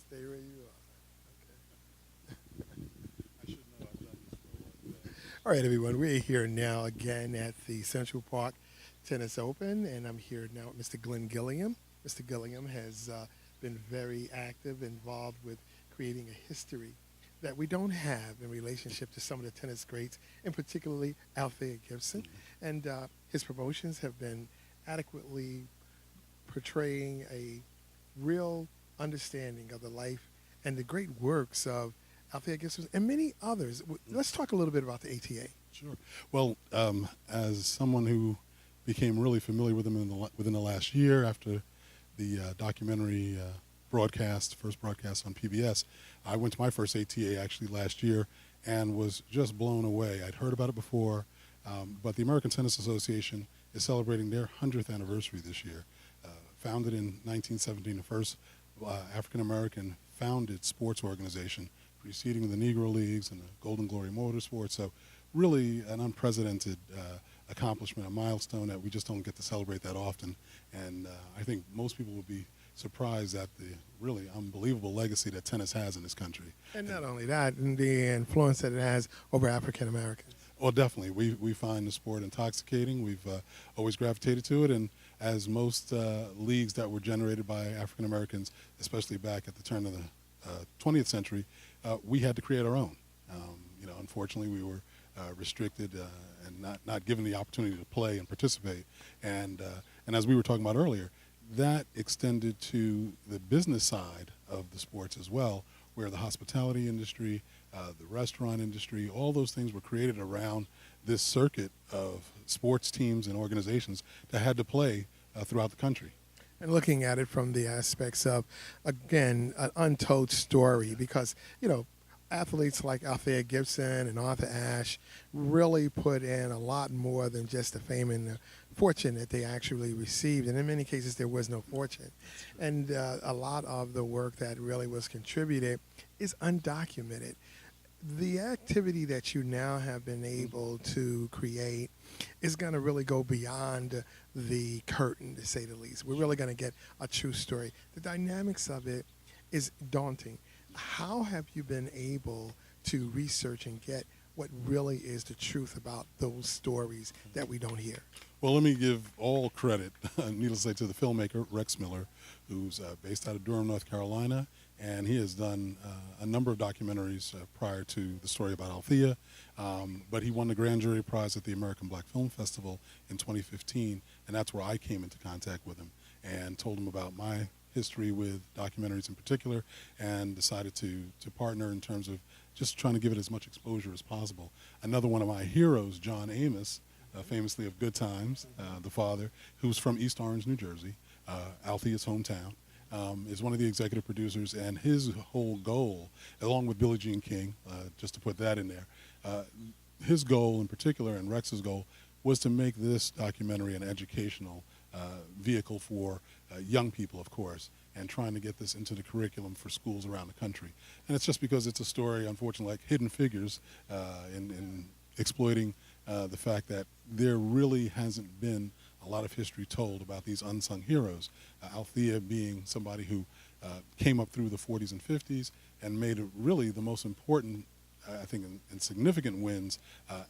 Stay where you are. I should know I've done this for a while. All right, everyone. We're here now again at the Central Park Tennis Open, and I'm here now with Mr. Glenn Gilliam. Mr. Gilliam has been very active, involved with creating a history that we don't have in relationship to some of the tennis greats, and particularly Althea Gibson. And his promotions have been adequately portraying a real understanding of the life and the great works of Althea Gibson and many others. Let's talk a little bit about the ATA. Sure. Well, as someone who became really familiar with them within the last year after the documentary first broadcast on PBS, I went to my first ATA actually last year and was just blown away. I'd heard about it before, but the American Tennis Association is celebrating their 100th anniversary this year. Founded in 1917, the first African-American founded sports organization, preceding the Negro Leagues and the Golden Glory Motorsports. So really an unprecedented accomplishment, a milestone that we just don't get to celebrate that often. And I think most people would be surprised at the really unbelievable legacy that tennis has in this country. And not only that, and the influence that it has over African Americans. Well, definitely. We find the sport intoxicating. We've always gravitated to it. And as most leagues that were generated by African Americans, especially back at the turn of the 20th century, we had to create our own. Unfortunately, we were restricted and not given the opportunity to play and participate. And as we were talking about earlier, that extended to the business side of the sports as well, where the hospitality industry, the restaurant industry, all those things were created around this circuit of sports teams and organizations that had to play throughout the country. And looking at it from the aspects of, again, an untold story, because, athletes like Althea Gibson and Arthur Ashe really put in a lot more than just the fame and the fortune that they actually received. And in many cases, there was no fortune. And a lot of the work that really was contributed is undocumented. The activity that you now have been able to create is going to really go beyond the curtain, to say the least. We're really going to get a true story. The dynamics of it is daunting. How have you been able to research and get what really is the truth about those stories that we don't hear? Well, let me give all credit, needless to say, to the filmmaker, Rex Miller, who's based out of Durham, North Carolina, and he has done a number of documentaries prior to the story about Althea, but he won the Grand Jury Prize at the American Black Film Festival in 2015, and that's where I came into contact with him and told him about my history with documentaries in particular, and decided to partner in terms of just trying to give it as much exposure as possible. Another one of my heroes, John Amos, famously of Good Times, the father, who's from East Orange, New Jersey, Althea's hometown, is one of the executive producers, and his whole goal, along with Billie Jean King, just to put that in there, his goal in particular, and Rex's goal, was to make this documentary an educational vehicle for young people, of course, and trying to get this into the curriculum for schools around the country. And it's just because it's a story, unfortunately, like Hidden Figures, in exploiting the fact that there really hasn't been a lot of history told about these unsung heroes. Althea being somebody who came up through the 40s and 50s and made it really the most important, I think, and significant wins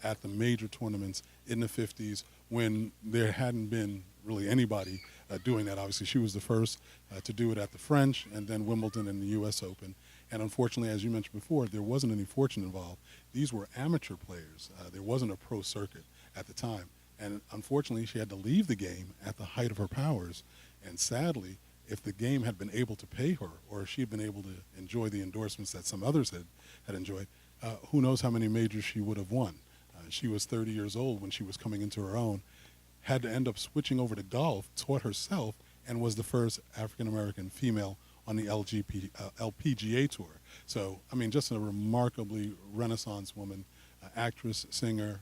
at the major tournaments in the 50s, when there hadn't been really anybody doing that. Obviously, she was the first to do it at the French, and then Wimbledon and the U.S. Open. And unfortunately, as you mentioned before, there wasn't any fortune involved. These were amateur players. There wasn't a pro circuit at the time. And unfortunately, she had to leave the game at the height of her powers. And sadly, if the game had been able to pay her, or if she had been able to enjoy the endorsements that some others had enjoyed, who knows how many majors she would have won. She was 30 years old when she was coming into her own, had to end up switching over to golf, taught herself, and was the first African-American female on the LPGA Tour. So, I mean, just a remarkably Renaissance woman, actress, singer,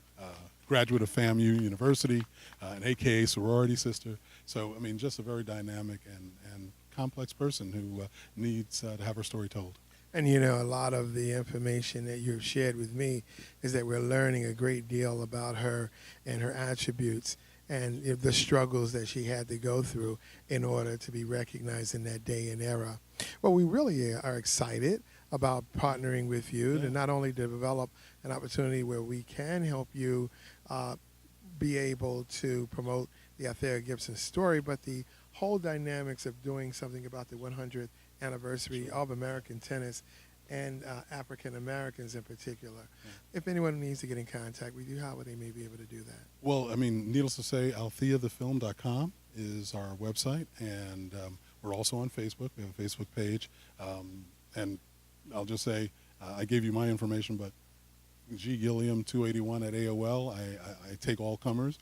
graduate of FAMU University, an AKA sorority sister. So, I mean, just a very dynamic and complex person who needs to have her story told. And a lot of the information that you've shared with me is that we're learning a great deal about her and her attributes. and the struggles that she had to go through in order to be recognized in that day and era. Well, we really are excited about partnering with you to not only develop an opportunity where we can help you be able to promote the Althea Gibson story, but the whole dynamics of doing something about the 100th anniversary of American tennis and African Americans in particular. Yeah. If anyone needs to get in contact with you, how would they may be able to do that? Well, I mean, needless to say, altheathefilm.com is our website, and we're also on Facebook. We have a Facebook page, and I'll just say, I gave you my information, but Gilliam281 at AOL. I take all comers.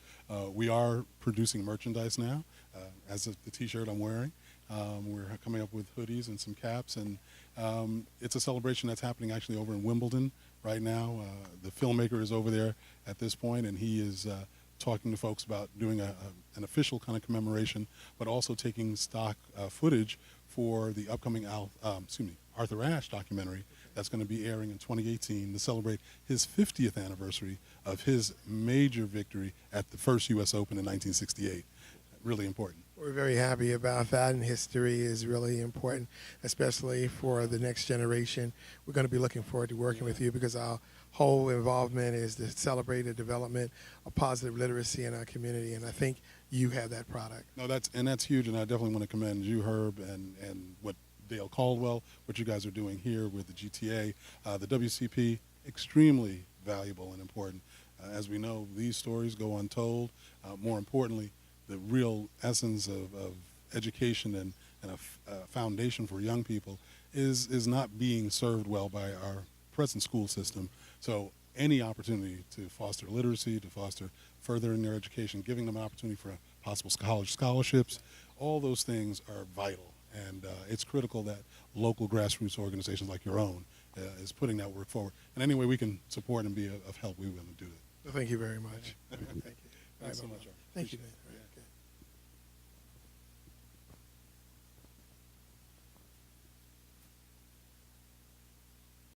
We are producing merchandise now, as of the T-shirt I'm wearing. We're coming up with hoodies and some caps, and it's a celebration that's happening actually over in Wimbledon right now. The filmmaker is over there at this point, and he is talking to folks about doing an official kind of commemoration, but also taking stock footage for the upcoming Arthur Ashe documentary that's going to be airing in 2018 to celebrate his 50th anniversary of his major victory at the first U.S. Open in 1968. Really important. We're very happy about that, and history is really important, especially for the next generation. We're going to be looking forward to working with you because our whole involvement is to celebrate the development of positive literacy in our community, and I think you have that product. No, that's huge, and I definitely want to commend you, Herb, and what Dale Caldwell, what you guys are doing here with the GTA. The WCP, extremely valuable and important. As we know, these stories go untold. More importantly, the real essence of education and a foundation for young people is not being served well by our present school system. So any opportunity to foster literacy, to foster furthering their education, giving them an opportunity for possible college scholarships, all those things are vital. And it's critical that local grassroots organizations like your own is putting that work forward. And any way we can support and be of help, we will do it. Well, thank you very much. Thank you. Thanks so much, Art. Thank you, Appreciate it. man.